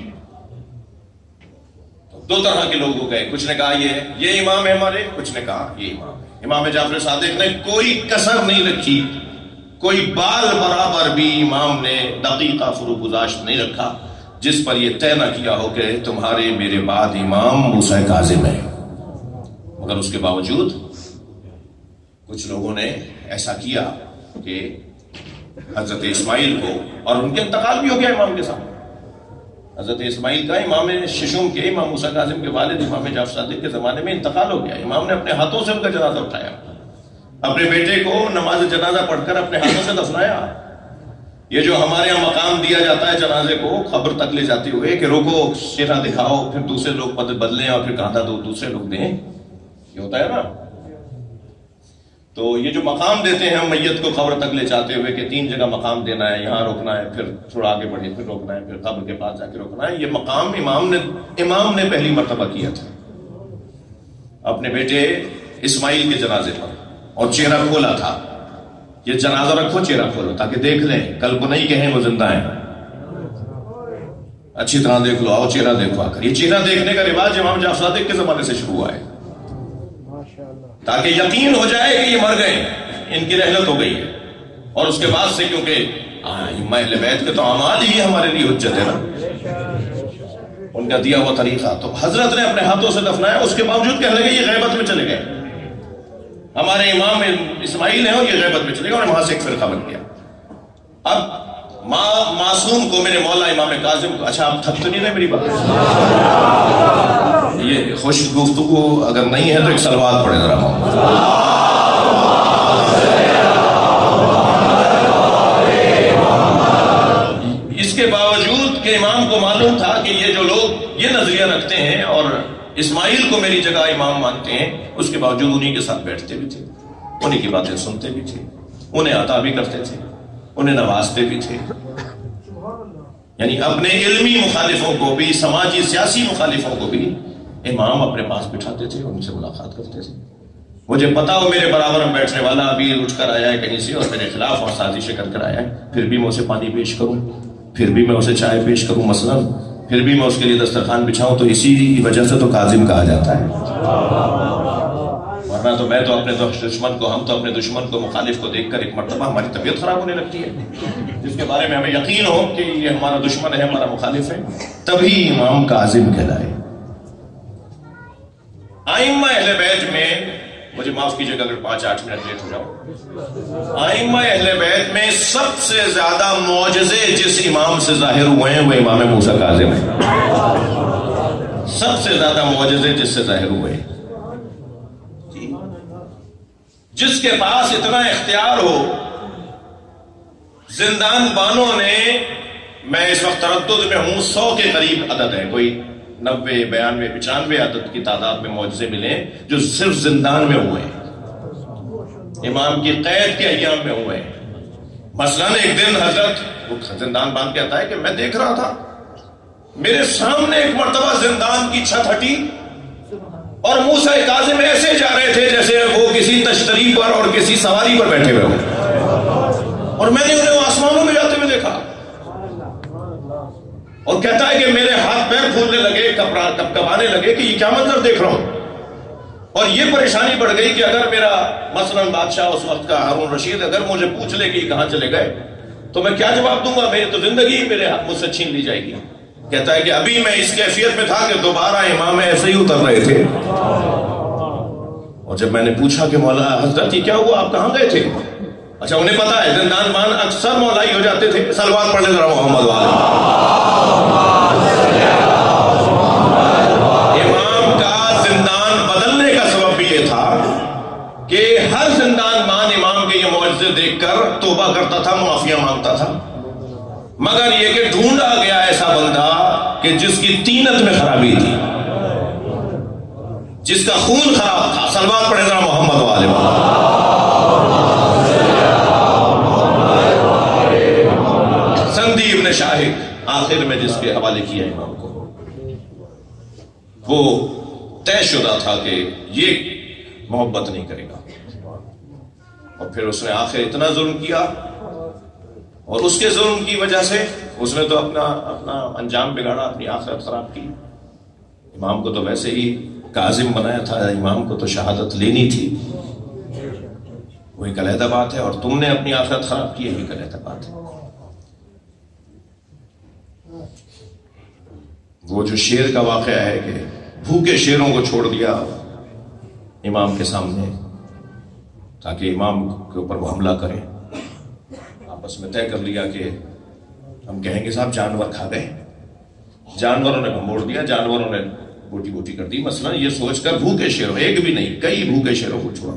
دو طرح کے لوگ ہو گئے، کچھ نے کہا یہ امام ہے ہمارے، کچھ نے کہا یہ امام ہے۔ امام جعفر صادق نے کوئی کسر نہیں رکھی، کوئی بال برابر بھی امام نے دقیقہ فروگزاشت نہیں رکھا جس پر یہ طے نہ کیا ہو کہ تمہارے میرے بعد امام موسیٰ کاظم ہے۔ مگر اس کے باوجود کچھ لوگوں نے ایسا کیا کہ حضرت اسماعیل کو، اور ان کے انتقال بھی ہو گیا امام کے سامنے، حضرت اسماعیل کا امام ششم کے، امام موسیٰ کاظم کے والد امام جعفر صادق کے زمانے میں انتقال ہو گیا، امام نے اپنے ہاتھوں سے ان کا جنازہ اٹھایا۔ اپنے بیٹے کو نماز جنازہ پڑھ کر اپنے ہاتھوں سے دفنایا. یہ جو ہمارے یہاں مقام دیا جاتا ہے جنازے کو قبر تک لے جاتے ہوئے کہ روکو چہرہ دکھاؤ پھر دوسرے لوگ بدلیں اور پھر کہاں تھا دوسرے لوگ دیں، یہ ہوتا ہے نا. تو یہ جو مقام دیتے ہیں ہم میت کو قبر تک لے جاتے ہوئے کہ 3 جگہ مقام دینا ہے، یہاں روکنا ہے، پھر تھوڑا آگے بڑھے پھر روکنا ہے، پھر قبر کے پاس جا کے روکنا ہے، یہ مقام امام نے پہلی مرتبہ کیا تھا اپنے بیٹے اسماعیل کے جنازے پر، اور چہرہ کھولا تھا. یہ جنازہ رکھو چہرہ کھولو تاکہ دیکھ لیں، کل کو نہیں کہیں وہ زندہ ہیں، اچھی طرح دیکھ لو، آؤ چہرہ دیکھو آ کر. یہ چہرہ دیکھنے کا رواج امام جعفر صادق کے زمانے سے شروع ہوا ہے تاکہ یقین ہو جائے کہ یہ مر گئے، ان کی رحلت ہو گئی ہے. اور اس کے بعد سے کیونکہ ائمہ اہل بیت کے تو اعمال ہی ہمارے لیے حجت ہے نا، ان کا دیا ہوا طریقہ. تو حضرت نے اپنے ہاتھوں سے دفنایا، اس کے باوجود کہنے لگے یہ غیبت میں چلے گئے، ہمارے امام اسماعیل ہیں اور یہ غیبت میں چلے گئے، اور وہاں سے ایک فرقہ بن گیا. اب معصوم کو میرے مولا امام کاظم کو، اچھا آپ تھک تو نہیں رہے میری بات؟ یہ خوش گفتگو اگر نہیں ہے تو ایک صلوات پڑھے ذرا. اس کے باوجود کہ امام کو معلوم تھا کہ یہ جو لوگ یہ نظریہ رکھتے ہیں اور اسماعیل کو میری جگہ امام مانتے ہیں، اس کے باوجود انہی کے ساتھ بیٹھتے بھی تھے، انہی کی باتیں سنتے بھی تھے، انہیں عطا بھی کرتے تھے، انہیں نوازتے بھی تھے. یعنی اپنے علمی مخالفوں کو بھی، سماجی سیاسی مخالفوں کو بھی امام اپنے پاس بٹھاتے تھے، ان سے ملاقات کرتے تھے. مجھے پتا ہو میرے برابر میں بیٹھنے والا ابھی اٹھ کر آیا ہے کہیں سے اور میرے خلاف اور سازشیں کر کر آیا ہے، پھر بھی میں اسے پانی پیش کروں، پھر بھی میں اسے چائے پیش کروں مثلا، پھر بھی میں اس کے لیے دسترخوان بچھاؤں، تو اسی وجہ سے تو کاظم کہا جاتا ہے. ورنہ تو میں تو اپنے دشمن کو، ہم تو اپنے دشمن کو، مخالف کو دیکھ کر ایک مرتبہ ہماری طبیعت خراب ہونے لگتی ہے، جس کے بارے میں ہمیں یقین ہو کہ یہ ہمارا دشمن ہے، ہمارا مخالف ہے، تبھی امام کاظم کہلائے. ائمہ اہل بیت میں، مجھے معاف کیجئے گا اگر 5-8 منٹ لیٹ ہو جاؤ، ائمہ اہل بیت میں سب سے زیادہ معجزے جس امام سے ظاہر ہوئے ہیں وہ امام موسیٰ کاظم ہے. سب سے زیادہ معجزے جس سے ظاہر ہوئے ہیں، جس کے پاس اتنا اختیار ہو. زندان بانوں نے، میں اس وقت تردد میں ہوں، 100 کے قریب عدد ہے، کوئی 90 92 95 عدد کی تعداد میں معجزے ملے جو صرف زندان میں ہوئے ہیں، امام کی قید کے ایام میں ہوئے ہیں. مثلا ایک دن حضرت زندان باندھ کے آتا ہے کہ میں دیکھ رہا تھا میرے سامنے ایک مرتبہ زندان کی چھت ہٹی اور موسیٰ کاظم ایسے جا رہے تھے جیسے وہ کسی تشتری پر اور کسی سواری پر بیٹھے ہوئے ہوں، اور میں نے انہیں آسمانوں میں جاتے ہوئے دیکھا. اور کہتا ہے کہ میرے ہاتھ پیر پھولنے لگے، کپکپانے لگے کہ یہ کیا منظر دیکھ رہا ہوں. اور یہ پریشانی بڑھ گئی کہ اگر میرا مثلاً بادشاہ اس وقت کا ہارون رشید اگر مجھے پوچھ لے کہ یہ کہاں چلے گئے تو میں کیا جواب دوں گا؟ میری تو زندگی میرے مجھ سے چھین لی جائے گی. کہتا ہے کہ ابھی میں اس کیفیت میں تھا کہ دوبارہ امام ایسے ہی اتر رہے تھے، اور جب میں نے پوچھا کہ مولا حضرت یہ کیا ہوا، آپ کہاں گئے تھے؟ اچھا انہیں پتا ہے زندان بان اکثر مولائی ہو جاتے تھے. صلوات پڑھنے ذرا محمد والے. امام کا زندان بدلنے کا سبب بھی یہ تھا کہ ہر زندان بان امام کے یہ معجزے دیکھ کر توبہ کرتا تھا، معافیاں مانگتا تھا، مگر یہ کہ ڈھونڈا گیا ایسا بندہ کہ جس کی طینت میں خرابی تھی، جس کا خون خراب تھا. صلوات پڑھے ذرا محمد والے. سندی ابن شاہد آخر میں جس کے حوالے کیا امام کو، وہ طے شدہ تھا کہ یہ محبت نہیں کرے گا، اور پھر اس نے آخر اتنا ظلم کیا، اور اس کے ظلم کی وجہ سے اس نے تو اپنا انجام بگاڑا، اپنی آخرت خراب کی. امام کو تو ویسے ہی کاظم بنایا تھا، امام کو تو شہادت لینی تھی، وہ ایک علیحدہ بات ہے، اور تم نے اپنی آخرت خراب کی، یہ بھی ایک علیحدہ بات ہے. وہ جو شیر کا واقعہ ہے کہ بھوکے شیروں کو چھوڑ دیا امام کے سامنے تاکہ امام کے اوپر وہ حملہ کریں. آپس میں طے کر لیا کہ ہم کہیں گے صاحب جانور کھا گئے، جانوروں نے موڑ دیا، جانوروں نے بوٹی بوٹی کر دی. مثلا یہ سوچ کر بھوکے شیروں، ایک بھی نہیں کئی بھوکے شیروں کو چھوڑا.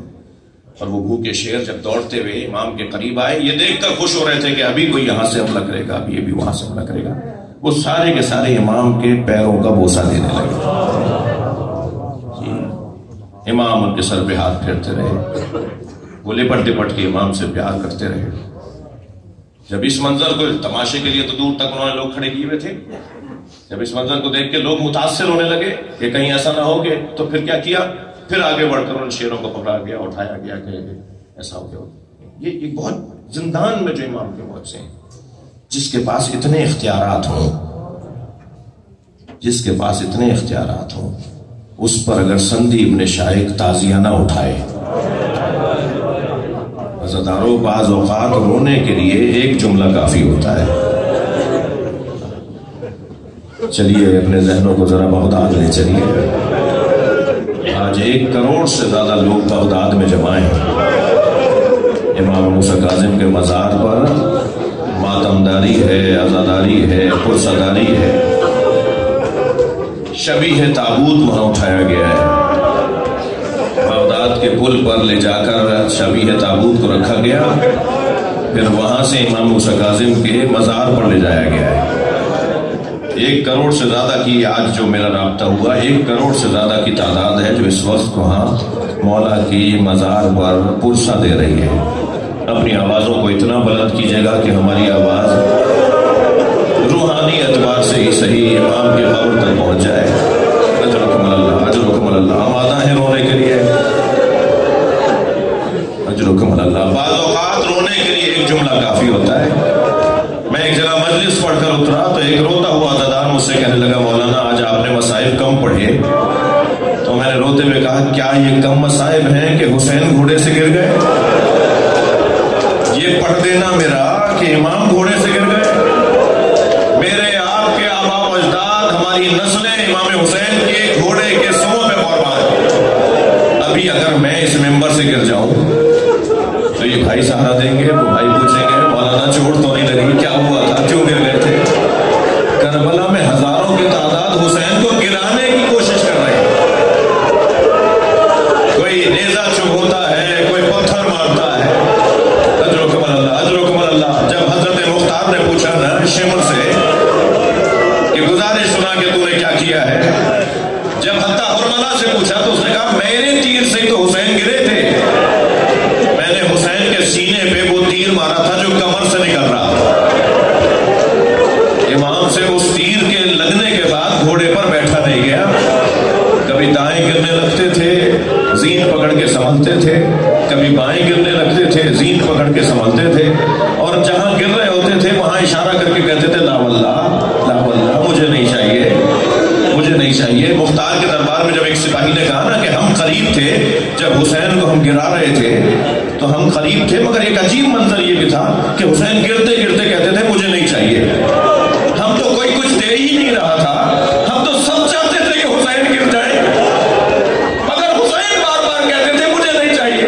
اور وہ بھوکے شیر جب دوڑتے ہوئے امام کے قریب آئے، یہ دیکھ کر خوش ہو رہے تھے کہ ابھی کوئی یہاں سے حملہ کرے گا، ابھی یہ بھی وہاں سے حملہ کرے گا، وہ سارے کے سارے امام کے پیروں کا بوسہ دینے لگے۔ امام ان کے سر پہ ہاتھ پھیرتے رہے، وہ لپٹ لپٹ کے امام سے پیار کرتے رہے۔ جب اس منظر کو تماشے کے لیے تو دور تک انہوں نے لوگ کھڑے کیے ہوئے تھے، جب اس منظر کو دیکھ کے لوگ متاثر ہونے لگے کہ کہیں ایسا نہ ہو، کہ تو پھر کیا کیا، پھر آگے بڑھ کر ان شیروں کو پکڑا گیا، اٹھایا گیا کہ ایسا ہو گیا۔ یہ بہت زندان میں جو امام کے پہنچے ہیں، جس کے پاس اتنے اختیارات ہوں، جس کے پاس اتنے اختیارات ہوں، اس پر اگر سندی ابن شائق تعزیہ نہ اٹھائے، عزاداروں بعض اوقات رونے کے لیے ایک جملہ کافی ہوتا ہے۔ چلیے اپنے ذہنوں کو ذرا بغداد لے چلیے۔ آج 1 کروڑ سے زیادہ لوگ بغداد میں جمع ہیں۔ امام موسیٰ کاظم کے مزار پر ماتمداری ہے، عزاداری ہے، پرسداری ہے، شبیہ تابوت وہاں اٹھایا گیا ہے۔ بغداد کے پل پر لے جا کر شبیہ تابوت کو رکھا گیا، پھر وہاں سے امام موسیٰ کاظم کے مزار پر لے جایا گیا ہے۔ 1 کروڑ سے زیادہ کی، آج جو میرا رابطہ ہوا، 1 کروڑ سے زیادہ کی تعداد ہے جو اس وقت وہاں مولا کی مزار پر پرسہ دے رہی ہے۔ اپنی آوازوں کو اتنا بلند کیجیے گا کہ ہماری آواز روحانی اعتبار سے ہی صحیح امام کی قبر تک پہنچ جائے۔ اجرکم اللہ، اجرکم اللہ۔ آمادہ ہیں رونے کے لیے؟ اجرکم اللہ۔ بعض اوقات رونے کے لیے ایک جملہ کافی ہوتا ہے۔ میں ایک جگہ مجلس پڑھ کر اترا تو ایک روتا ہوا عزادار مجھ سے کہنے لگا، مولانا آج آپ نے مصائب کم پڑھے۔ تو میں نے روتے ہوئے کہا، کیا یہ کم مصائب ہیں کہ حسین گھوڑے سے گر گئے؟ یہ پڑھ دینا میرا کہ امام گھوڑے سے گر گئے، میرے آپ کے آبا و اجداد، ہماری نسلیں امام حسین کے گھوڑے کے سروں پہ قربان۔ ابھی اگر میں اس ممبر سے گر جاؤں تو یہ بھائی سہارا دیں گے، وہ بھائی پوچھیں گے مولانا چوٹ تو نہیں لگی، کیا ہوا تھا، کیوں گر گئے تھے؟ کربلا میں ہزاروں کی تعداد حسین کو گرانے کی کوشش کر رہے ہیں، کوئی نیزہ چبھوتا ہے، کوئی پتھر مارتا ہے۔ اجرکم اللہ، اجرکم اللہ۔ جب حضرت مختار نے پوچھا نا شمر سے کہ گزارش سنا کہ تو نے کیا کیا ہے، جب حتی حرملہ سے پوچھا تو اس نے کہا میرے تیر سے ہی تو حسین گرے تھے، میں نے حسین کے سینے پہ وہ تیر مارا تھا جو کمر سے نکل رہا تھا۔ امام سے اس تیر کے لگنے کے بعد گھوڑے پر بیٹھا نہیں گیا، کبھی دائیں گرنے لگتے تھے، زین پکڑ کے سنبھلتے تھے، کبھی بائیں گرنے لگتے تھے، زین پکڑ کے سنبھلتے تھے، اور جہاں گر رہے ہوتے تھے وہاں اشارہ کر کے کہتے تھے لا واللہ، لا واللہ، مجھے نہیں چاہیے، مجھے نہیں چاہیے۔ مختار کے دربار میں جب ایک سپاہی نے کہا نا کہ ہم قریب تھے جب حسین کو ہم گرا رہے تھے، تو ہم قریب تھے، مگر ایک عجیب منظر یہ بھی تھا کہ حسین گرتے گرتے کہتے تھے مجھے نہیں چاہیے۔ ہم تو کوئی کچھ دے ہی نہیں رہا تھا، ہم تو سب چاہتے تھے کہ حسین گر جائے، مگر حسین بار بار کہتے تھے مجھے نہیں چاہیے۔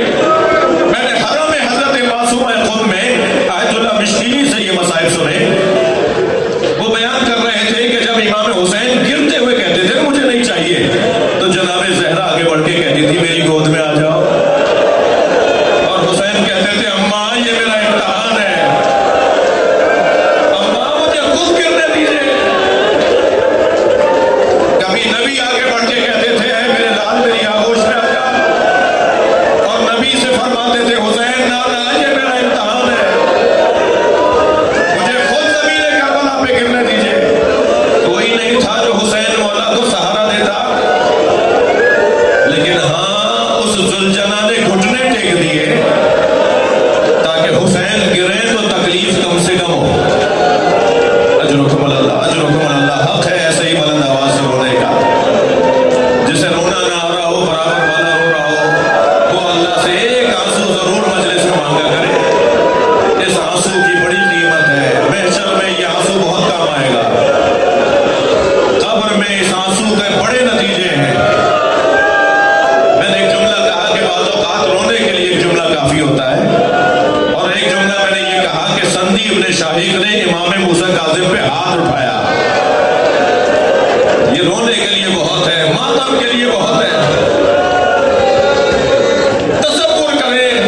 میں نے حرم حضرت معصومہ خود میں آیت اللہ مشکلی سے یہ مسائل سنے، وہ بیان کر رہے تھے کہ جب امام حسین گرتے ہوئے کہتے تھے مجھے نہیں چاہیے، تو جناب زہرا آگے بڑھ کے کہتی تھی میری گود میں آ جاؤ، اور حسین کہتے تھے اماں یہ میرا امتحان ہے، اماں مجھے خود گرنے دیجیے۔ کبھی نبی آگے بڑھ کے کہتے تھے اے میرے لال میری آغوش میں آ جا، اور نبی سے فرماتے تھے حسین نانا یہ میرا امتحان ہے، مجھے خود نبی نے کربلا پہ گرنے دیجیے۔ کوئی نہیں تھا جو حسین مولا کو سہارا دیتا، لیکن ہاں اس ذوالجنا نے گھٹنے ٹیک دیے تاکہ حسین گرے تو تکلیف کم سے کم ہو۔ اجرکم اللہ، اجرکم اللہ۔ حق ہے ایسے ہی بلند آواز سے رونے کا، جسے رونا نہ آ رہا ہو، برابر والا رو رہا ہو، وہ اللہ سے ایک آنسو ضرور مجلس میں مانگا کرے۔ اس آنسو کی بڑی قیمت ہے، محشر میں یہ آنسو بہت کام آئے گا، قبر میں اس آنسو کے بڑے نتیجے ہیں۔ میں نے ایک جملہ کہا کہ بعض اوقات رونے کے لیے ایک جملہ کافی ہوتا ہے، اور ایک جملہ میں نے یہ کہا کہ سندی ابن شاہق نے امام موسیٰ کاظم پہ ہاتھ اٹھایا۔ یہ رونے کے لیے بہت ہے، ماتم کے لیے بہت ہے۔ تصور کریں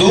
2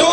2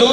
2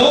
2